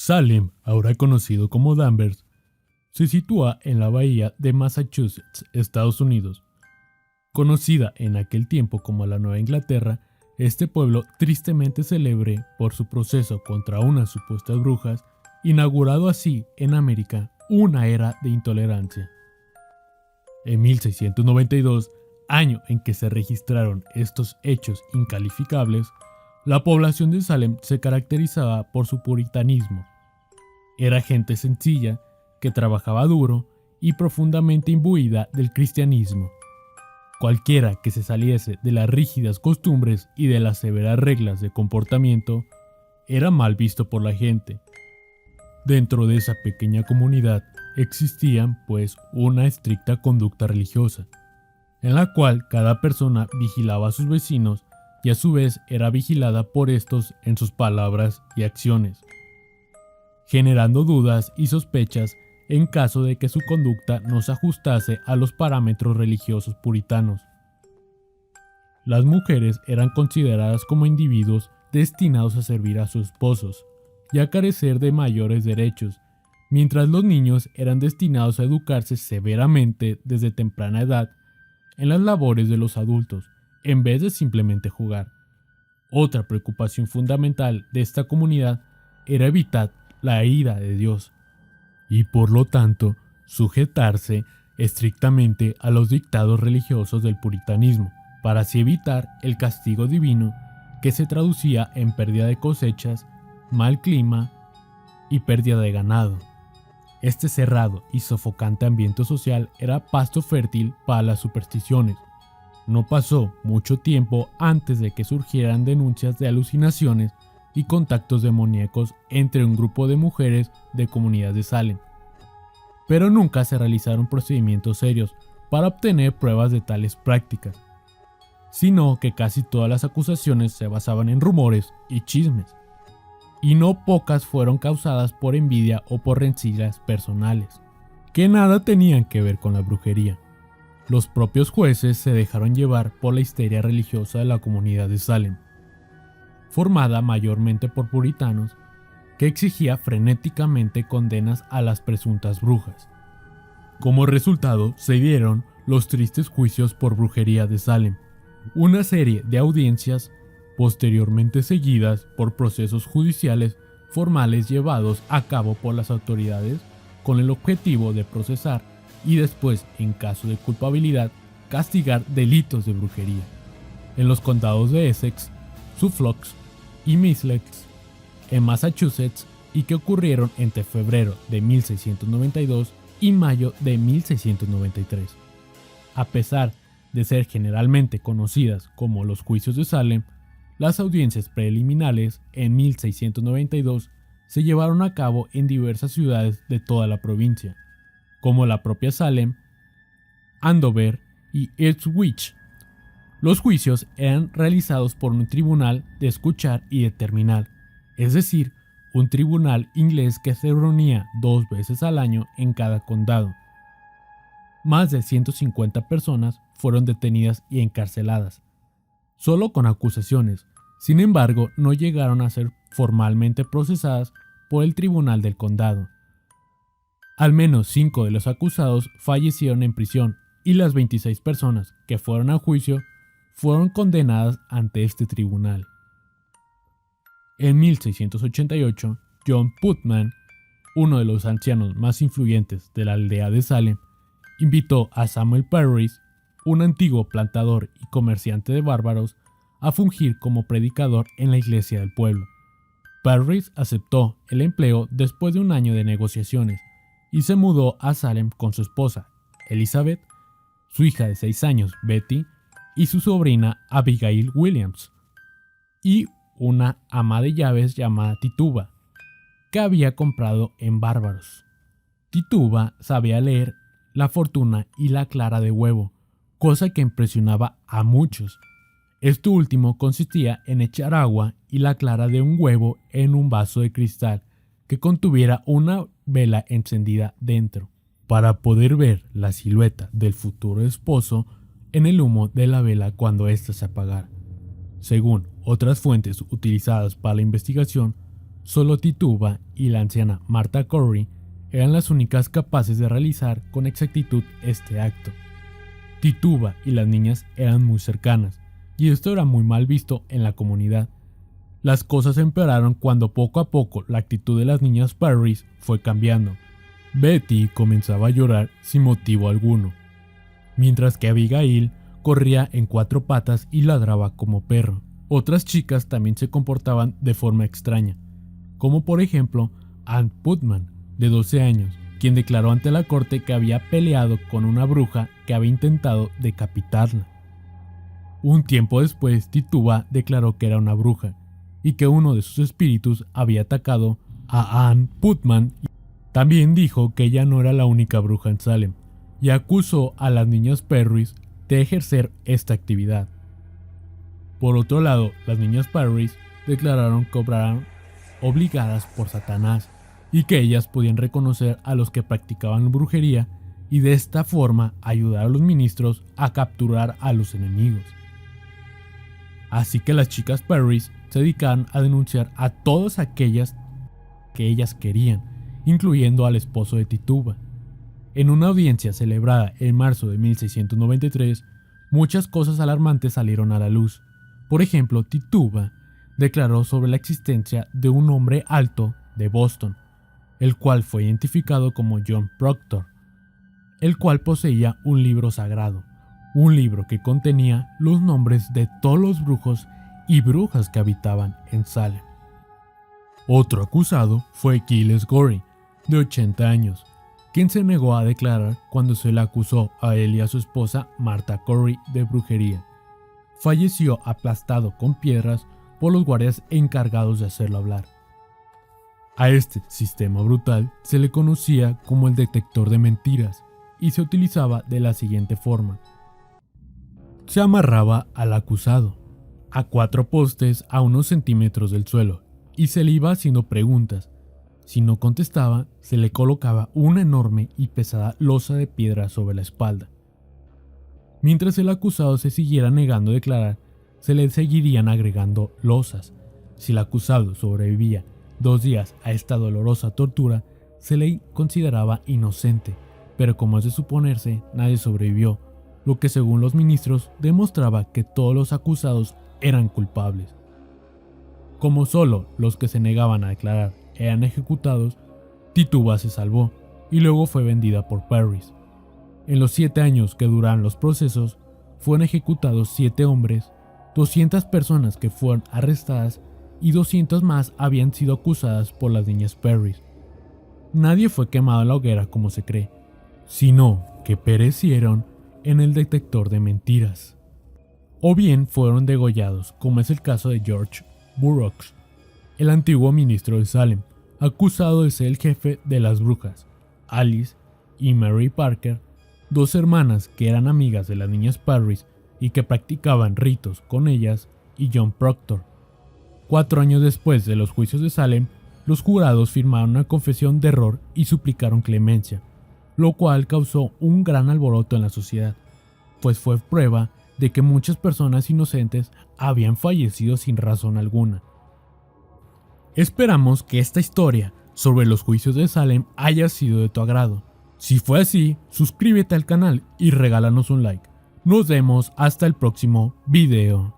Salem, ahora conocido como Danvers, se sitúa en la bahía de Massachusetts, Estados Unidos. Conocida en aquel tiempo como la Nueva Inglaterra, este pueblo tristemente célebre por su proceso contra unas supuestas brujas, inaugurado así en América una era de intolerancia. En 1692, año en que se registraron estos hechos incalificables, la población de Salem se caracterizaba por su puritanismo. Era gente sencilla, que trabajaba duro y profundamente imbuida del cristianismo. Cualquiera que se saliese de las rígidas costumbres y de las severas reglas de comportamiento era mal visto por la gente. Dentro de esa pequeña comunidad existía, pues, una estricta conducta religiosa, en la cual cada persona vigilaba a sus vecinos y a su vez era vigilada por estos en sus palabras y acciones, generando dudas y sospechas en caso de que su conducta no se ajustase a los parámetros religiosos puritanos. Las mujeres eran consideradas como individuos destinados a servir a sus esposos y a carecer de mayores derechos, mientras los niños eran destinados a educarse severamente desde temprana edad en las labores de los adultos, en vez de simplemente jugar. Otra preocupación fundamental de esta comunidad era evitar la ira de Dios y por lo tanto sujetarse estrictamente a los dictados religiosos del puritanismo, para así evitar el castigo divino que se traducía en pérdida de cosechas, mal clima y pérdida de ganado. Este cerrado y sofocante ambiente social era pasto fértil para las supersticiones. No pasó mucho tiempo antes de que surgieran denuncias de alucinaciones y contactos demoníacos entre un grupo de mujeres de comunidad de Salem, pero nunca se realizaron procedimientos serios para obtener pruebas de tales prácticas, sino que casi todas las acusaciones se basaban en rumores y chismes, y no pocas fueron causadas por envidia o por rencillas personales, que nada tenían que ver con la brujería. Los propios jueces se dejaron llevar por la histeria religiosa de la comunidad de Salem, formada mayormente por puritanos, que exigía frenéticamente condenas a las presuntas brujas. Como resultado, se dieron los tristes juicios por brujería de Salem, una serie de audiencias posteriormente seguidas por procesos judiciales formales llevados a cabo por las autoridades con el objetivo de procesar y después, en caso de culpabilidad, castigar delitos de brujería en los condados de Essex, Suffolk y Middlesex, en Massachusetts, y que ocurrieron entre febrero de 1692 y mayo de 1693. A pesar de ser generalmente conocidas como los juicios de Salem, las audiencias preliminares en 1692 se llevaron a cabo en diversas ciudades de toda la provincia, como la propia Salem, Andover y Ipswich. Los juicios eran realizados por un tribunal de escuchar y determinar, es decir, un tribunal inglés que se reunía 2 veces al año en cada condado. Más de 150 personas fueron detenidas y encarceladas, solo con acusaciones. Sin embargo, no llegaron a ser formalmente procesadas por el tribunal del condado. Al menos 5 de los acusados fallecieron en prisión y las 26 personas que fueron a juicio fueron condenadas ante este tribunal. En 1688, John Putnam, uno de los ancianos más influyentes de la aldea de Salem, invitó a Samuel Parris, un antiguo plantador y comerciante de bárbaros, a fungir como predicador en la iglesia del pueblo. Parris aceptó el empleo después de un año de negociaciones y se mudó a Salem con su esposa, Elizabeth, su hija de 6 años, Betty, y su sobrina Abigail Williams, y una ama de llaves llamada Tituba, que había comprado en Bárbaros. Tituba sabía leer la fortuna y la clara de huevo, cosa que impresionaba a muchos. Esto último consistía en echar agua y la clara de un huevo en un vaso de cristal que contuviera una vela encendida dentro, para poder ver la silueta del futuro esposo en el humo de la vela cuando ésta se apagara. Según otras fuentes utilizadas para la investigación, Solo Tituba y la anciana Martha Corey eran las únicas capaces de realizar con exactitud este acto. Tituba y las niñas eran muy cercanas, y esto era muy mal visto en la comunidad. Las cosas empeoraron cuando poco a poco la actitud de las niñas Parrys fue cambiando. Betty comenzaba a llorar sin motivo alguno, mientras que Abigail corría en 4 patas y ladraba como perro. Otras chicas también se comportaban de forma extraña, como por ejemplo Ann Putman, de 12 años, quien declaró ante la corte que había peleado con una bruja que había intentado decapitarla. Un tiempo después, Tituba declaró que era una bruja y que uno de sus espíritus había atacado a Ann Putman. También dijo que ella no era la única bruja en Salem y acusó a las niñas Parrys de ejercer esta actividad. Por otro lado, las niñas Parrys declararon que obraban obligadas por Satanás y que ellas podían reconocer a los que practicaban brujería y de esta forma ayudar a los ministros a capturar a los enemigos. Así que las chicas Parrys se dedicaban a denunciar a todas aquellas que ellas querían, incluyendo al esposo de Tituba. En una audiencia celebrada en marzo de 1693, muchas cosas alarmantes salieron a la luz. Por ejemplo, Tituba declaró sobre la existencia de un hombre alto de Boston, el cual fue identificado como John Proctor, el cual poseía un libro sagrado, un libro que contenía los nombres de todos los brujos y brujas que habitaban en Salem. Otro acusado fue Giles Gorey, de 80 años, quien se negó a declarar cuando se le acusó a él y a su esposa Martha Corey de brujería. Falleció aplastado con piedras por los guardias encargados de hacerlo hablar. A este sistema brutal se le conocía como el detector de mentiras y se utilizaba de la siguiente forma. Se amarraba al acusado a 4 postes a unos centímetros del suelo y se le iba haciendo preguntas. Si no contestaba, se le colocaba una enorme y pesada losa de piedra sobre la espalda. Mientras el acusado se siguiera negando a declarar, se le seguirían agregando losas. Si el acusado sobrevivía 2 días a esta dolorosa tortura, se le consideraba inocente, pero como es de suponerse, nadie sobrevivió, lo que según los ministros demostraba que todos los acusados eran culpables. Como solo los que se negaban a declarar eran ejecutados, Tituba se salvó y luego fue vendida por Parrys. En los 7 años que duraron los procesos, fueron ejecutados 7 hombres, 200 personas que fueron arrestadas y 200 más habían sido acusadas por las niñas Parrys. Nadie fue quemado en la hoguera como se cree, sino que perecieron en el detector de mentiras. O bien fueron degollados, como es el caso de George Burroughs, el antiguo ministro de Salem, acusado de ser el jefe de las brujas, Alice y Mary Parker, 2 hermanas que eran amigas de las niñas Parrys y que practicaban ritos con ellas, y John Proctor. 4 años después de los juicios de Salem, los jurados firmaron una confesión de error y suplicaron clemencia, lo cual causó un gran alboroto en la sociedad, pues fue prueba de que muchas personas inocentes habían fallecido sin razón alguna. Esperamos que esta historia sobre los juicios de Salem haya sido de tu agrado. Si fue así, suscríbete al canal y regálanos un like. Nos vemos hasta el próximo video.